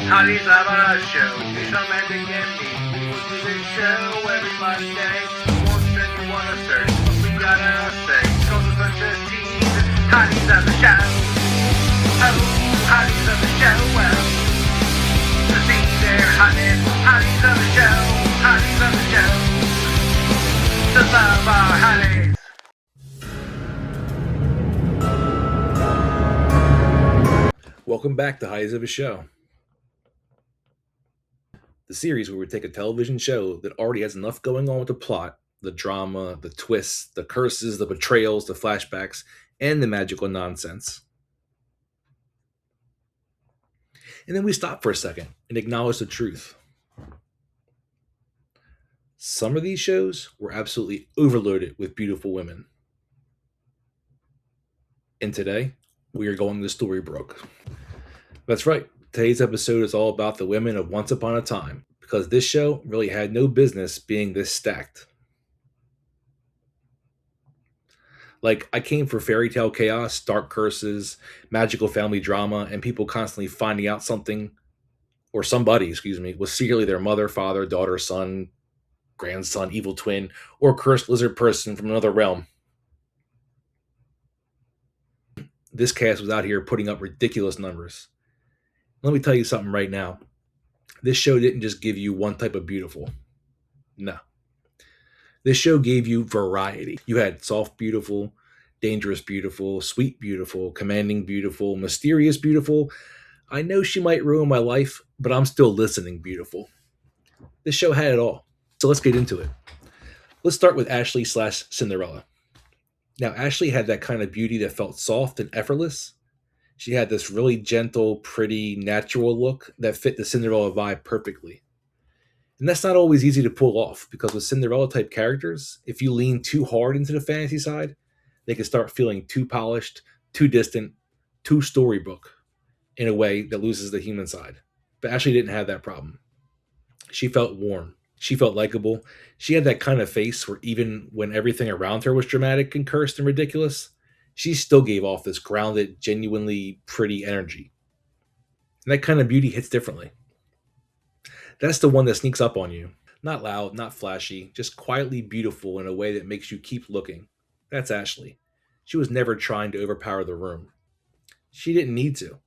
Hotties love our show. He's romantic and me. We will do this show every Monday. Won't send you on a search, but we gotta say. Scrolls with such as teas. Hotties love the show. Oh, hotties love the show. Well, to see their hotness. Hotties love the show. Hotties love the show. To love our hotties. Welcome back to Hotties of a Show, the series where we take a television show that already has enough going on with the plot, the drama, the twists, the curses, the betrayals, the flashbacks, and the magical nonsense. And then we stop for a second and acknowledge the truth. Some of these shows were absolutely overloaded with beautiful women. And today, we are going to Storybrooke. That's right. Today's episode is all about the women of Once Upon a Time, because this show really had no business being this stacked. Like, I came for fairy tale chaos, dark curses, magical family drama, and people constantly finding out something, or somebody, was secretly their mother, father, daughter, son, grandson, evil twin, or cursed lizard person from another realm. This cast was out here putting up ridiculous numbers. Let me tell you something right now. This show didn't just give you one type of beautiful. No. This show gave you variety. You had soft beautiful, dangerous beautiful, sweet beautiful, commanding beautiful, mysterious beautiful. I know she might ruin my life, but I'm still listening beautiful. This show had it all. So let's get into it. Let's start with Ashley/Cinderella. Now, Ashley had that kind of beauty that felt soft and effortless. She had this really gentle, pretty, natural look that fit the Cinderella vibe perfectly. And that's not always easy to pull off, because with Cinderella type characters, if you lean too hard into the fantasy side, they can start feeling too polished, too distant, too storybook in a way that loses the human side. But Ashley didn't have that problem. She felt warm. She felt likable. She had that kind of face where even when everything around her was dramatic and cursed and ridiculous, she still gave off this grounded, genuinely pretty energy. And that kind of beauty hits differently. That's the one that sneaks up on you. Not loud, not flashy, just quietly beautiful in a way that makes you keep looking. That's Ashley. She was never trying to overpower the room. She didn't need to.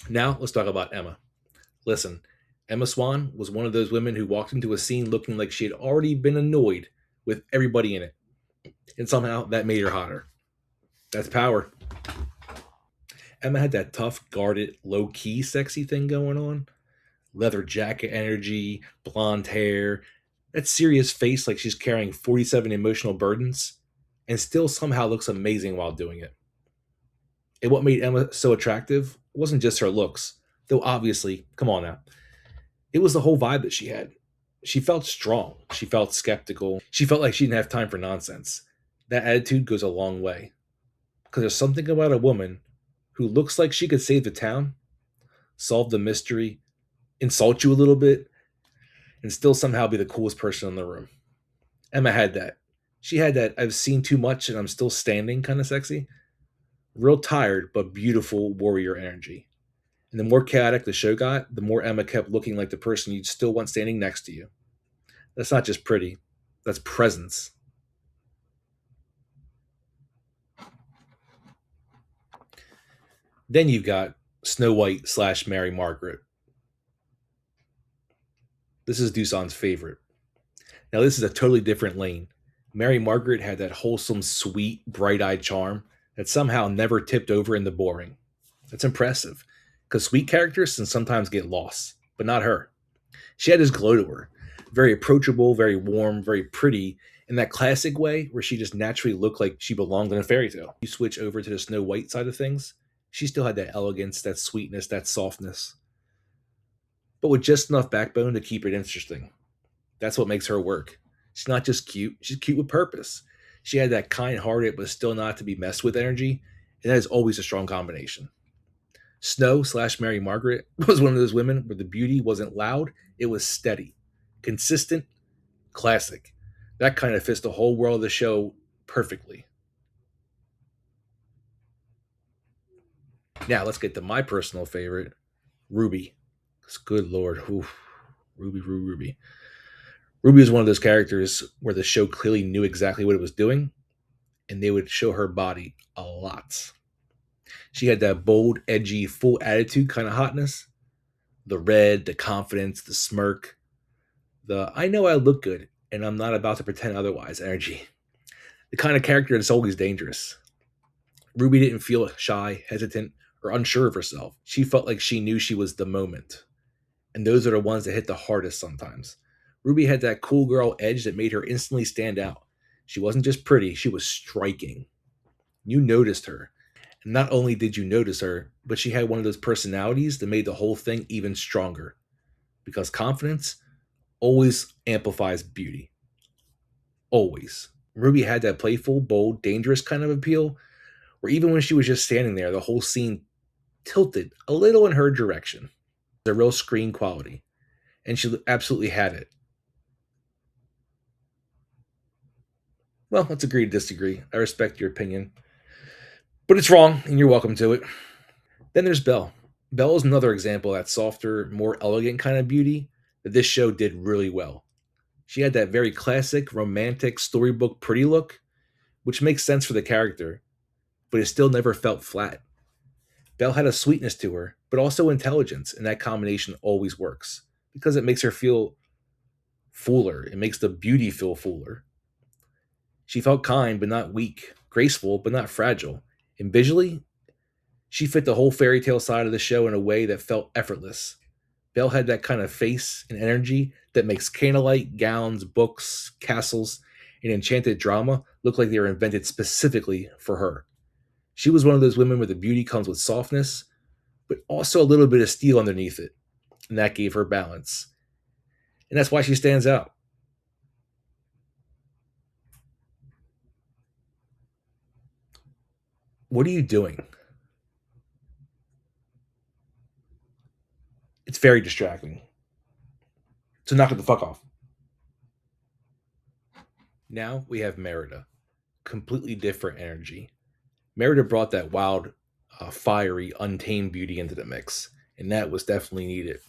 Now, let's talk about Emma. Listen, Emma Swan was one of those women who walked into a scene looking like she had already been annoyed with everybody in it. And somehow that made her hotter. That's power. Emma had that tough, guarded, low-key, sexy thing going on. Leather jacket energy, blonde hair, that serious face like she's carrying 47 emotional burdens, and still somehow looks amazing while doing it. And what made Emma so attractive wasn't just her looks, though obviously, come on now, it was the whole vibe that she had. She felt strong. She felt skeptical. She felt like she didn't have time for nonsense. That attitude goes a long way. Because there's something about a woman who looks like she could save the town, solve the mystery, insult you a little bit, and still somehow be the coolest person in the room. Emma had that. She had that I've seen too much and I'm still standing kind of sexy. Real tired, but beautiful warrior energy. And the more chaotic the show got, the more Emma kept looking like the person you'd still want standing next to you. That's not just pretty, that's presence. Then you've got Snow White/Mary Margaret. This is Doosan's favorite. Now, this is a totally different lane. Mary Margaret had that wholesome, sweet, bright-eyed charm that somehow never tipped over into boring. That's impressive, because sweet characters can sometimes get lost, but not her. She had this glow to her. Very approachable, very warm, very pretty, in that classic way where she just naturally looked like she belonged in a fairy tale. You switch over to the Snow White side of things, she still had that elegance, that sweetness, that softness, but with just enough backbone to keep it interesting. That's what makes her work. She's not just cute, she's cute with purpose. She had that kind-hearted but still not to be messed with energy, and that is always a strong combination. Snow/Mary Margaret was one of those women where the beauty wasn't loud, it was steady, consistent, classic. That kind of fits the whole world of the show perfectly. Now let's get to my personal favorite, Ruby. 'Cause good lord, oof, Ruby. Ruby is one of those characters where the show clearly knew exactly what it was doing, and they would show her body a lot. She had that bold, edgy, full attitude kind of hotness. The red, the confidence, the smirk, the I know I look good and I'm not about to pretend otherwise energy. The kind of character that's always dangerous. Ruby didn't feel shy, hesitant, or unsure of herself. She felt like she knew she was the moment. And those are the ones that hit the hardest sometimes. Ruby had that cool girl edge that made her instantly stand out. She wasn't just pretty, she was striking. You noticed her. And not only did you notice her, but she had one of those personalities that made the whole thing even stronger. Because confidence always amplifies beauty. Always. Ruby had that playful, bold, dangerous kind of appeal where even when she was just standing there, the whole scene tilted a little in her direction. A real screen quality. And she absolutely had it. Well, let's agree to disagree. I respect your opinion. But it's wrong, and you're welcome to it. Then there's Belle. Belle is another example of that softer, more elegant kind of beauty that this show did really well. She had that very classic, romantic, storybook pretty look, which makes sense for the character, but it still never felt flat. Belle had a sweetness to her, but also intelligence, and that combination always works because it makes her feel fuller. It makes the beauty feel fuller. She felt kind but not weak, graceful but not fragile, and visually, she fit the whole fairy tale side of the show in a way that felt effortless. Belle had that kind of face and energy that makes candlelight, gowns, books, castles, and enchanted drama look like they were invented specifically for her. She was one of those women where the beauty comes with softness, but also a little bit of steel underneath it, and that gave her balance. And that's why she stands out. What are you doing? It's very distracting. So knock it the fuck off. Now we have Merida. Completely different energy. Merida brought that wild, fiery, untamed beauty into the mix, and that was definitely needed.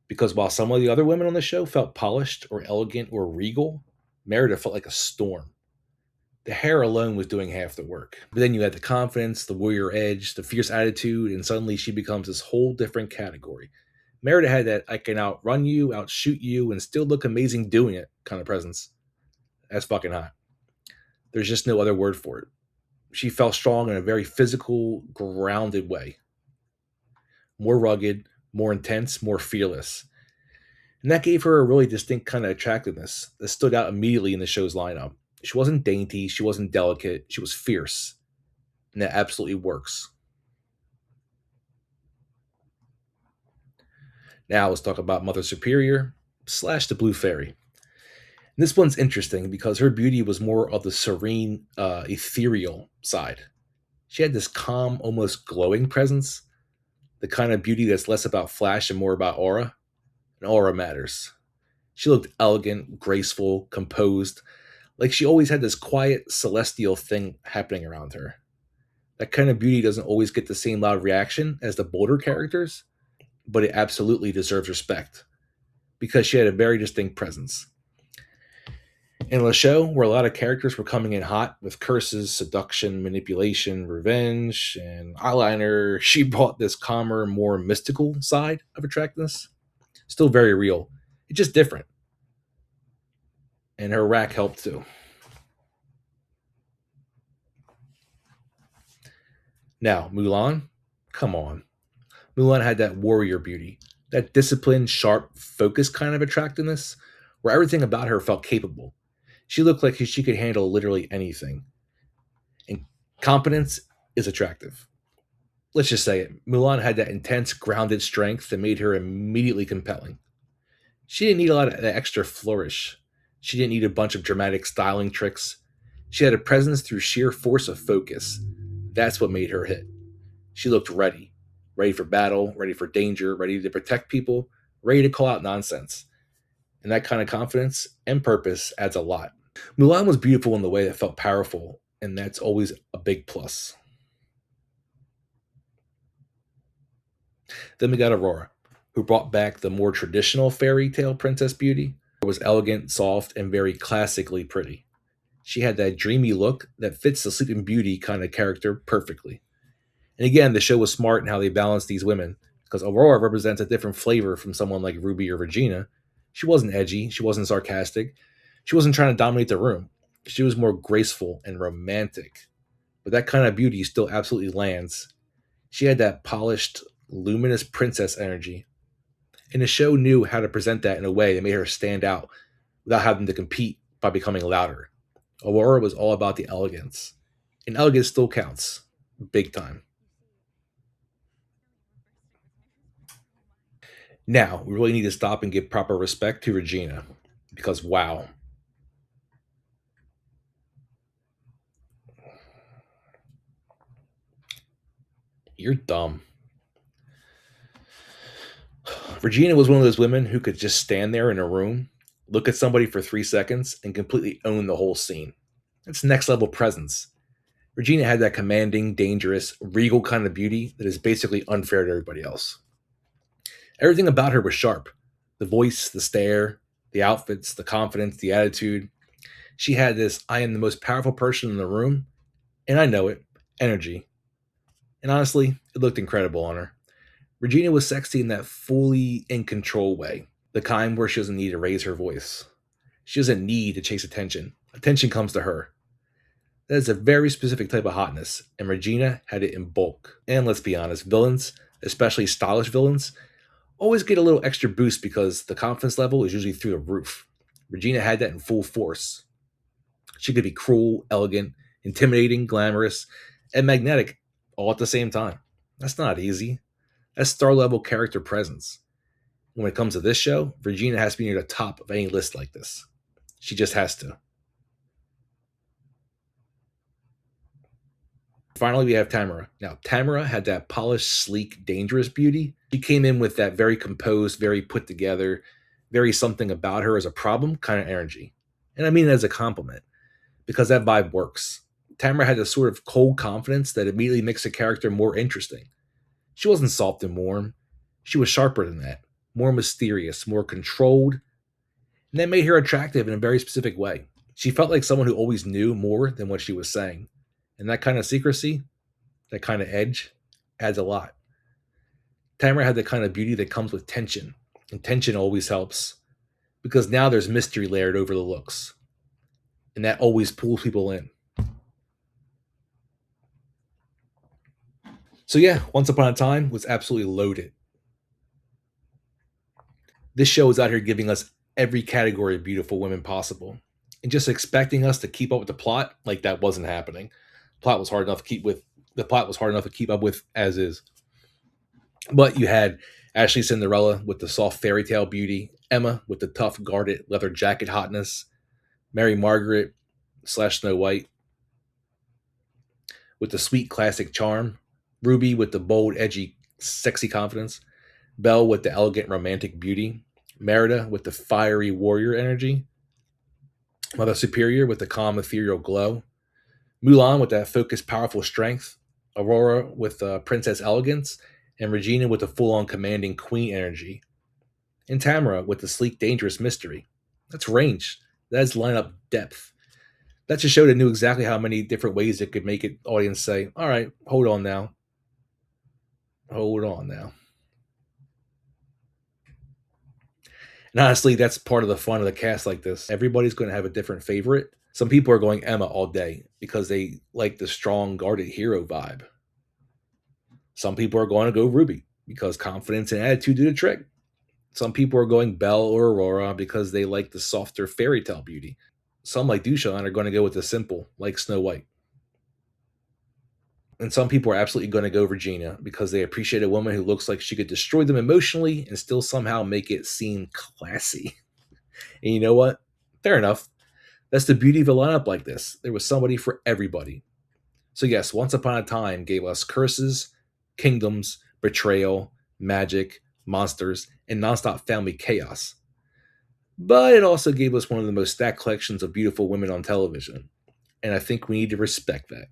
Because while some of the other women on the show felt polished or elegant or regal, Merida felt like a storm. The hair alone was doing half the work. But then you had the confidence, the warrior edge, the fierce attitude, and suddenly she becomes this whole different category. Merida had that I can outrun you, outshoot you, and still look amazing doing it kind of presence. That's fucking hot. There's just no other word for it. She felt strong in a very physical, grounded way. More rugged, more intense, more fearless. And that gave her a really distinct kind of attractiveness that stood out immediately in the show's lineup. She wasn't dainty, she wasn't delicate, she was fierce. And that absolutely works. Now let's talk about Mother Superior slash the Blue Fairy. And this one's interesting because her beauty was more of the serene, ethereal side. She had this calm, almost glowing presence, the kind of beauty that's less about flash and more about aura. And aura matters. She looked elegant, graceful, composed, like she always had this quiet, celestial thing happening around her. That kind of beauty doesn't always get the same loud reaction as the bolder characters, but it absolutely deserves respect because she had a very distinct presence. In a show where a lot of characters were coming in hot with curses, seduction, manipulation, revenge, and eyeliner, she brought this calmer, more mystical side of attractiveness. Still very real. It's just different. And her rack helped too. Now, Mulan, come on. Mulan had that warrior beauty, that disciplined, sharp, focused kind of attractiveness, where everything about her felt capable. She looked like she could handle literally anything. And competence is attractive. Let's just say it. Mulan had that intense, grounded strength that made her immediately compelling. She didn't need a lot of that extra flourish. She didn't need a bunch of dramatic styling tricks. She had a presence through sheer force of focus. That's what made her hit. She looked ready. Ready for battle, ready for danger, ready to protect people, ready to call out nonsense. And that kind of confidence and purpose adds a lot. Mulan was beautiful in the way that felt powerful, and that's always a big plus. Then we got Aurora, who brought back the more traditional fairy tale princess beauty. It was elegant, soft, and very classically pretty. She had that dreamy look that fits the Sleeping Beauty kind of character perfectly. And again, the show was smart in how they balanced these women, because Aurora represents a different flavor from someone like Ruby or Regina. She wasn't edgy, she wasn't sarcastic, she wasn't trying to dominate the room. She was more graceful and romantic. But that kind of beauty still absolutely lands. She had that polished, luminous princess energy. And the show knew how to present that in a way that made her stand out without having to compete by becoming louder. Aurora was all about the elegance. And elegance still counts. Big time. Now, we really need to stop and give proper respect to Regina. Because wow, you're dumb. Regina was one of those women who could just stand there in a room, look at somebody for 3 seconds, and completely own the whole scene. That's next level presence. Regina had that commanding, dangerous, regal kind of beauty that is basically unfair to everybody else. Everything about her was sharp: the voice, the stare, the outfits, the confidence, the attitude. She had this I am the most powerful person in the room, and I know it energy. And honestly, it looked incredible on her. Regina was sexy in that fully in control way, the kind where she doesn't need to raise her voice. She doesn't need to chase attention. Attention comes to her. That is a very specific type of hotness, and Regina had it in bulk. And let's be honest, villains, especially stylish villains, always get a little extra boost because the confidence level is usually through the roof. Regina had that in full force. She could be cruel, elegant, intimidating, glamorous, and magnetic all at the same time. That's not easy. That's star level character presence. When it comes to this show, Regina has to be near the top of any list like this. She just has to. Finally, we have Tamara. Now, Tamara had that polished, sleek, dangerous beauty. She came in with that very composed, very put together, very something about her as a problem kind of energy. And I mean it as a compliment, because that vibe works. Tamara had this sort of cold confidence that immediately makes a character more interesting. She wasn't soft and warm. She was sharper than that, more mysterious, more controlled, and that made her attractive in a very specific way. She felt like someone who always knew more than what she was saying. And that kind of secrecy, that kind of edge, adds a lot. Tamara had the kind of beauty that comes with tension, and tension always helps because now there's mystery layered over the looks, and that always pulls people in. So, yeah, Once Upon a Time was absolutely loaded. This show is out here giving us every category of beautiful women possible, and just expecting us to keep up with the plot like that wasn't happening. The plot was hard enough to keep up with as is. But you had Ashley Cinderella with the soft fairy tale beauty, Emma with the tough guarded leather jacket hotness, Mary Margaret slash Snow White with the sweet classic charm, Ruby with the bold, edgy, sexy confidence, Belle with the elegant romantic beauty, Merida with the fiery warrior energy, Mother Superior with the calm ethereal glow, Mulan with that focused, powerful strength, Aurora with princess elegance, and Regina with the full on commanding queen energy, and Tamara with the sleek, dangerous mystery. That's range. That's lineup depth. That just showed it knew exactly how many different ways it could make it audience say, all right, hold on now. Hold on now. And honestly, that's part of the fun of the cast like this. Everybody's going to have a different favorite. Some people are going Emma all day because they like the strong, guarded hero vibe. Some people are going to go Ruby because confidence and attitude do the trick. Some people are going Belle or Aurora because they like the softer fairy tale beauty. Some, like Dushan, are going to go with the simple, like Snow White. And some people are absolutely going to go Regina because they appreciate a woman who looks like she could destroy them emotionally and still somehow make it seem classy. And you know what? Fair enough. That's the beauty of a lineup like this. There was somebody for everybody. So yes, Once Upon a Time gave us curses, kingdoms, betrayal, magic, monsters, and nonstop family chaos. But it also gave us one of the most stacked collections of beautiful women on television. And I think we need to respect that.